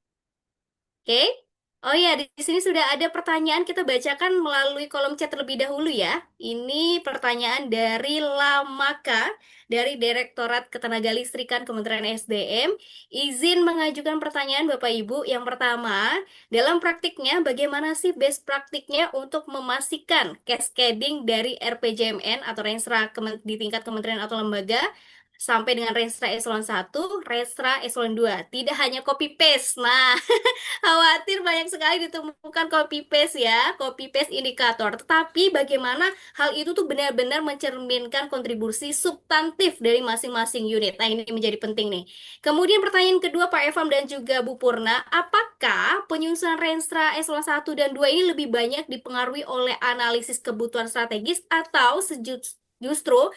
Oke. Oh ya, di sini sudah ada pertanyaan kita bacakan melalui kolom chat terlebih dahulu ya. Ini pertanyaan dari Lamaka dari Direktorat Ketenagalistrikan Kementerian SDM. Izin mengajukan pertanyaan Bapak Ibu. Yang pertama, dalam praktiknya bagaimana sih best praktiknya untuk memastikan cascading dari RPJMN atau Renstra di tingkat kementerian atau lembaga sampai dengan Renstra Eselon 1, Renstra Eselon 2. Tidak hanya copy paste. Nah, khawatir banyak sekali ditemukan copy paste ya, copy paste indikator. Tetapi bagaimana hal itu tuh benar-benar mencerminkan kontribusi substantif dari masing-masing unit. Nah, ini menjadi penting nih. Kemudian pertanyaan kedua Pak Evam dan juga Bu Purna, apakah penyusunan Renstra eselon 1 dan 2 ini lebih banyak dipengaruhi oleh analisis kebutuhan strategis atau justru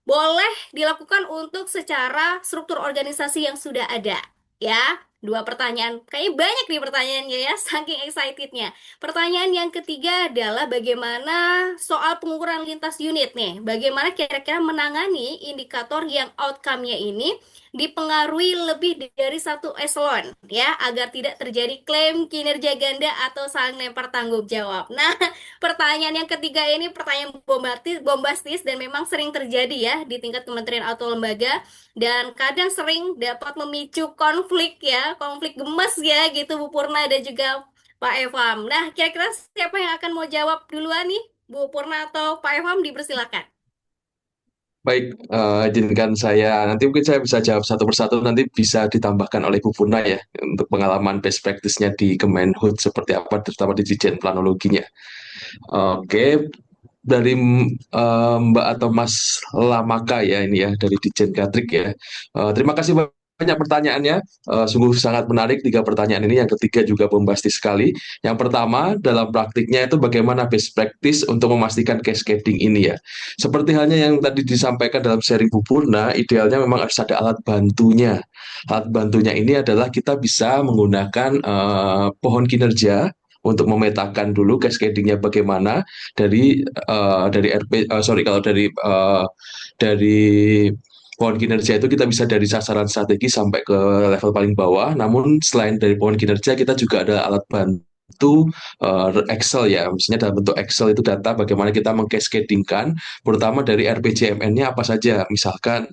boleh dilakukan untuk secara struktur organisasi yang sudah ada. Ya, dua pertanyaan. Kayaknya banyak nih pertanyaannya ya, saking excitednya. Pertanyaan yang ketiga adalah bagaimana soal pengukuran lintas unit nih. Bagaimana kira-kira menangani indikator yang outcome-nya ini dipengaruhi lebih dari satu eselon ya, agar tidak terjadi klaim kinerja ganda atau saling lempar tanggung jawab. Nah, pertanyaan yang ketiga ini pertanyaan bombastis dan memang sering terjadi ya di tingkat kementerian atau lembaga dan kadang sering dapat memicu konflik ya, konflik gemes ya gitu Bu Purna dan juga Pak Evam. Nah, kira-kira siapa yang akan mau jawab duluan nih? Bu Purna atau Pak Evam dipersilakan. Baik, izinkan saya, nanti mungkin saya bisa jawab satu persatu, nanti bisa ditambahkan oleh Bu Purna ya, untuk pengalaman best practice-nya di Kemenhub seperti apa, terutama di Dirjen Planologinya. Oke, dari Mbak atau Mas Lamaka ya ini ya dari Dijen Gatrik ya. Terima kasih banyak pertanyaannya. Sungguh sangat menarik tiga pertanyaan ini. Yang ketiga juga bombastis sekali. Yang pertama dalam praktiknya itu bagaimana best practice untuk memastikan cascading ini ya. Seperti halnya yang tadi disampaikan dalam sharing Bu Purna, idealnya memang harus ada alat bantunya. Alat bantunya ini adalah kita bisa menggunakan pohon kinerja untuk memetakan dulu cascadingnya bagaimana dari RP sorry kalau dari pohon kinerja itu kita bisa dari sasaran strategi sampai ke level paling bawah. Namun selain dari pohon kinerja kita juga ada alat bantu Excel ya, misalnya dalam bentuk Excel itu data bagaimana kita mengcascadingkan, terutama dari RPJMN-nya apa saja. Misalkan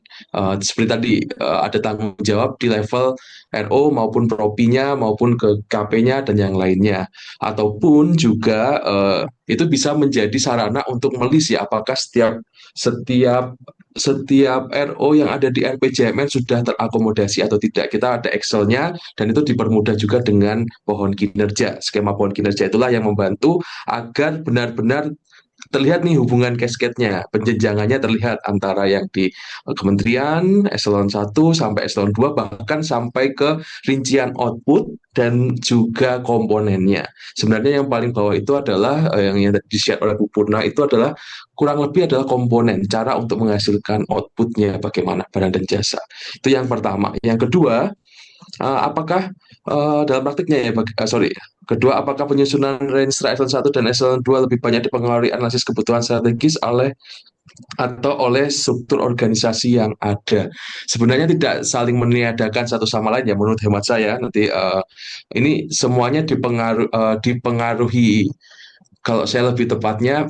seperti tadi ada tanggung jawab di level RO maupun propinya maupun ke KP-nya dan yang lainnya. Ataupun juga itu bisa menjadi sarana untuk melis ya apakah setiap setiap RO yang ada di RPJMN sudah terakomodasi atau tidak. Kita ada Excel-nya dan itu dipermudah juga dengan pohon kinerja. Skema pohon kinerja itulah yang membantu agar benar-benar terlihat nih hubungan cascade-nya, penjenjangannya terlihat antara yang di kementerian, eselon 1 sampai eselon 2 bahkan sampai ke rincian output dan juga komponennya. Sebenarnya yang paling bawah itu adalah yang di-share oleh Bu Purna itu adalah kurang lebih adalah komponen, cara untuk menghasilkan outputnya bagaimana barang dan jasa. Itu yang pertama. Yang kedua, apakah dalam praktiknya ya, sorry, kedua, apakah penyusunan Renstra eselon 1 dan eselon 2 lebih banyak dipengaruhi analisis kebutuhan strategis oleh struktur organisasi yang ada? Sebenarnya tidak saling meniadakan satu sama lain ya, menurut hemat saya. Nanti ini semuanya dipengaruhi. Kalau saya lebih tepatnya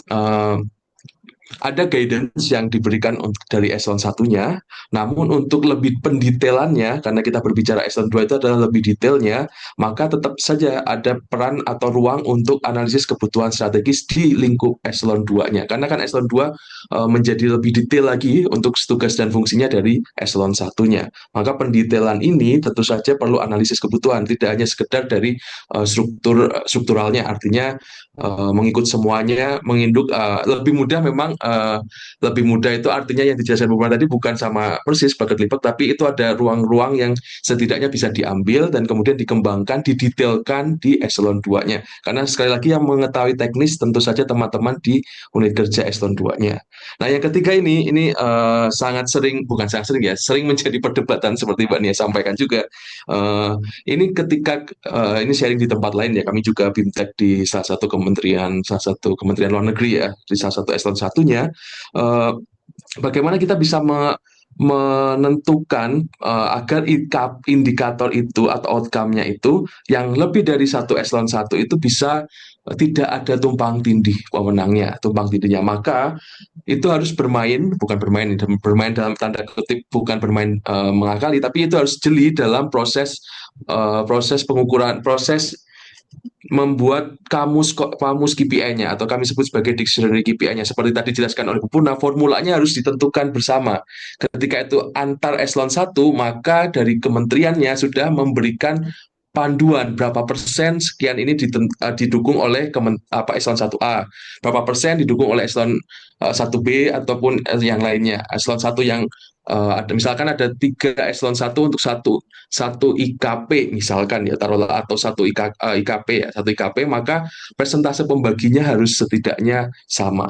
ada guidance yang diberikan untuk dari eselon satunya, namun untuk lebih pendetailannya, karena kita berbicara eselon 2 itu adalah lebih detailnya, maka tetap saja ada peran atau ruang untuk analisis kebutuhan strategis di lingkup eselon 2-nya. Karena kan eselon 2 menjadi lebih detail lagi untuk tugas dan fungsinya dari eselon satunya. Maka pendetailan ini tentu saja perlu analisis kebutuhan, tidak hanya sekedar dari strukturalnya, artinya mengikut semuanya, menginduk lebih mudah memang lebih mudah itu artinya yang dijelaskan beberapa tadi bukan sama persis bucket lipat, tapi itu ada ruang-ruang yang setidaknya bisa diambil dan kemudian dikembangkan, didetailkan di eselon 2-nya. Karena sekali lagi yang mengetahui teknis tentu saja teman-teman di unit kerja eselon 2-nya. Nah, yang ketiga ini sangat sering, bukan sangat sering ya, sering menjadi perdebatan seperti Mbak Nia sampaikan juga. Uh, ini ketika ini sharing di tempat lain ya, kami juga BIMTEK di salah satu kementerian luar negeri ya, di salah satu eselon satunya, eh, bagaimana kita bisa menentukan agar indikator itu atau outcome-nya itu yang lebih dari satu eselon satu itu bisa tidak ada tumpang tindih pemenangnya, tumpang tindihnya. Maka itu harus bermain dalam tanda kutip, bukan bermain mengakali, tapi itu harus jeli dalam proses pengukuran, proses membuat kamus KPI-nya atau kami sebut sebagai dictionary KPI-nya seperti tadi dijelaskan oleh Bu Purna, formulanya harus ditentukan bersama. Ketika itu antar eselon 1, maka dari kementeriannya sudah memberikan panduan berapa persen sekian ini didukung oleh eselon 1A, berapa persen didukung oleh eselon 1B ataupun yang lainnya. Eselon 1 yang misalkan ada 3 eselon 1 untuk satu IKP misalkan ya taruhlah, atau IKP ya, satu IKP, maka persentase pembaginya harus setidaknya sama.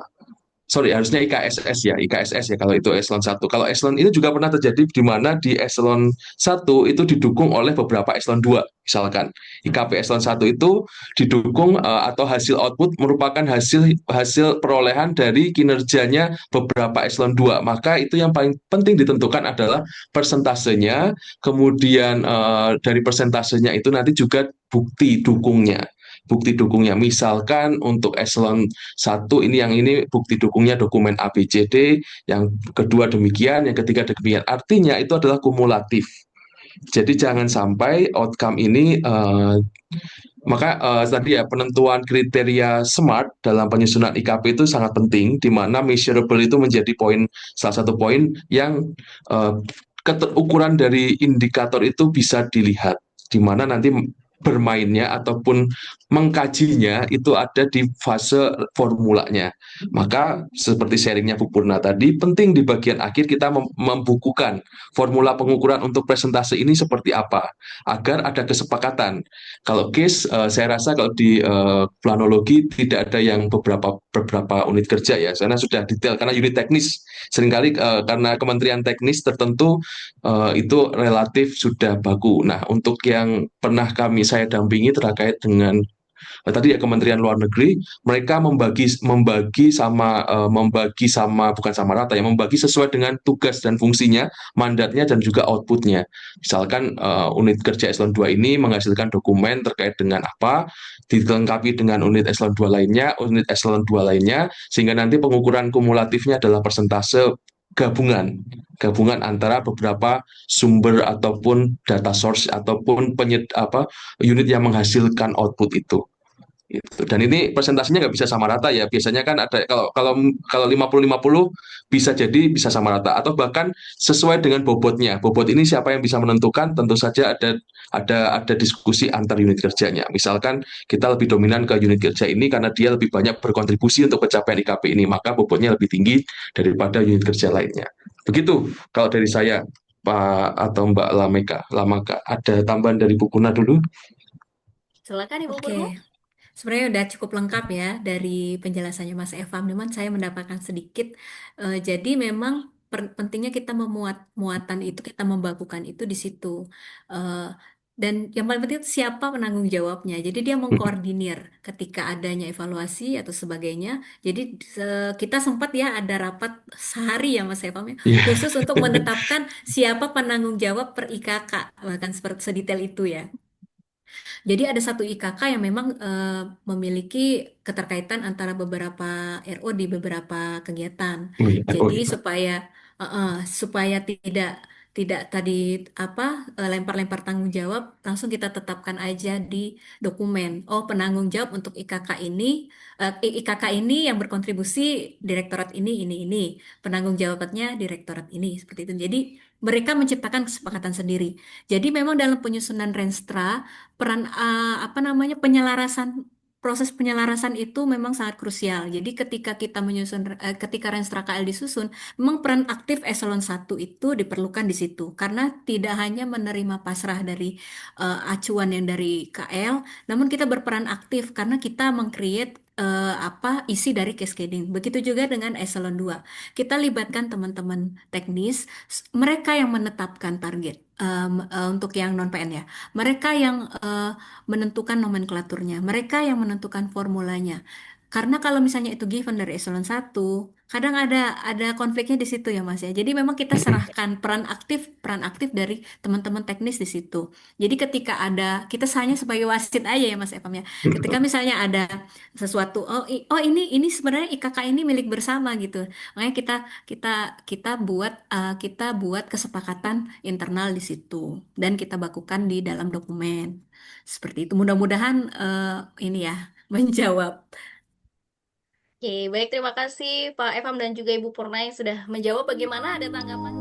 Sorry, harusnya IKSS ya kalau itu eselon 1. Kalau eselon ini juga pernah terjadi di mana di eselon 1 itu didukung oleh beberapa eselon 2. Misalkan IKP eselon 1 itu didukung atau hasil output merupakan hasil perolehan dari kinerjanya beberapa eselon 2. Maka itu yang paling penting ditentukan adalah persentasenya, kemudian dari persentasenya itu nanti juga bukti dukungnya. Misalkan untuk eselon 1 ini bukti dukungnya dokumen ABCD, yang kedua demikian, yang ketiga demikian. Artinya itu adalah kumulatif. Jadi jangan sampai outcome ini tadi ya penentuan kriteria SMART dalam penyusunan IKP itu sangat penting, di mana measurable itu menjadi salah satu poin yang keterukuran dari indikator itu bisa dilihat, di mana nanti bermainnya ataupun mengkajinya itu ada di fase formulanya. Maka seperti sharingnya Bu Purna tadi, penting di bagian akhir kita membukukan formula pengukuran untuk presentase ini seperti apa, agar ada kesepakatan. Kalau case, saya rasa kalau di planologi tidak ada yang beberapa unit kerja ya, karena sudah detail, karena unit teknis seringkali karena kementerian teknis tertentu itu relatif sudah baku. Nah, untuk yang pernah saya dampingi terkait dengan tadi ya Kementerian Luar Negeri, mereka membagi sama bukan sama rata ya, membagi sesuai dengan tugas dan fungsinya, mandatnya dan juga outputnya. Misalkan unit kerja eselon 2 ini menghasilkan dokumen terkait dengan apa, dilengkapi dengan unit eselon 2 lainnya, unit eselon 2 lainnya, sehingga nanti pengukuran kumulatifnya adalah persentase gabungan gabungan antara beberapa sumber ataupun data source ataupun unit yang menghasilkan output itu. Gitu. Dan ini presentasinya nggak bisa sama rata ya. Biasanya kan ada kalau kalau kalau 50-50 bisa jadi bisa sama rata atau bahkan sesuai dengan bobotnya. Bobot ini siapa yang bisa menentukan? Tentu saja ada diskusi antar unit kerjanya. Misalkan kita lebih dominan ke unit kerja ini karena dia lebih banyak berkontribusi untuk pencapaian IKP ini, maka bobotnya lebih tinggi daripada unit kerja lainnya. Begitu kalau dari saya, Pak atau Mbak Lamaka. Ada tambahan dari Bu Purna dulu? Silakan Ibu Oke, Purwo. sebenarnya udah cukup lengkap ya dari penjelasannya Mas Evam. Namun saya mendapatkan sedikit. Jadi memang pentingnya kita memuat muatan itu, kita membakukan itu di situ. Eh, dan yang paling penting itu siapa penanggung jawabnya. Jadi dia mengkoordinir ketika adanya evaluasi atau sebagainya. Jadi kita sempat ya ada rapat sehari ya Mas Evam ya, Iya. khusus untuk menetapkan siapa penanggung jawab per IKK, bahkan seperti sedetail itu ya. Jadi ada satu IKK yang memang memiliki keterkaitan antara beberapa RO di beberapa kegiatan. Oh iya, oh Jadi iya. supaya tidak tidak tadi apa lempar-lempar tanggung jawab, langsung kita tetapkan aja di dokumen. Oh, penanggung jawab untuk IKK ini, IKK ini yang berkontribusi direktorat ini. Penanggung jawabnya direktorat ini seperti itu. Jadi mereka menciptakan kesepakatan sendiri. Jadi memang dalam penyusunan Renstra peran apa namanya proses penyelarasan itu memang sangat krusial. Jadi ketika Renstra KL disusun, memang peran aktif eselon 1 itu diperlukan di situ karena tidak hanya menerima pasrah dari acuan yang dari KL, namun kita berperan aktif karena kita meng-create apa isi dari cascading. Begitu juga dengan eselon 2. Kita libatkan teman-teman teknis, mereka yang menetapkan target untuk yang non PN ya. Mereka yang menentukan nomenklaturnya, mereka yang menentukan formulanya. Karena kalau misalnya itu given dari eselon 1, kadang ada konfliknya di situ ya Mas ya. Jadi memang kita serahkan peran aktif dari teman-teman teknis di situ. Jadi ketika kita hanya sebagai wasit aja ya Mas Evam ya. Ketika misalnya ada sesuatu, ini sebenarnya IKK ini milik bersama gitu. Makanya kita kita buat kesepakatan internal di situ dan kita bakukan di dalam dokumen. Seperti itu. Mudah-mudahan ini ya menjawab. Oke, baik terima kasih Pak Evam dan juga Ibu Purna yang sudah menjawab. Bagaimana ada tanggapan?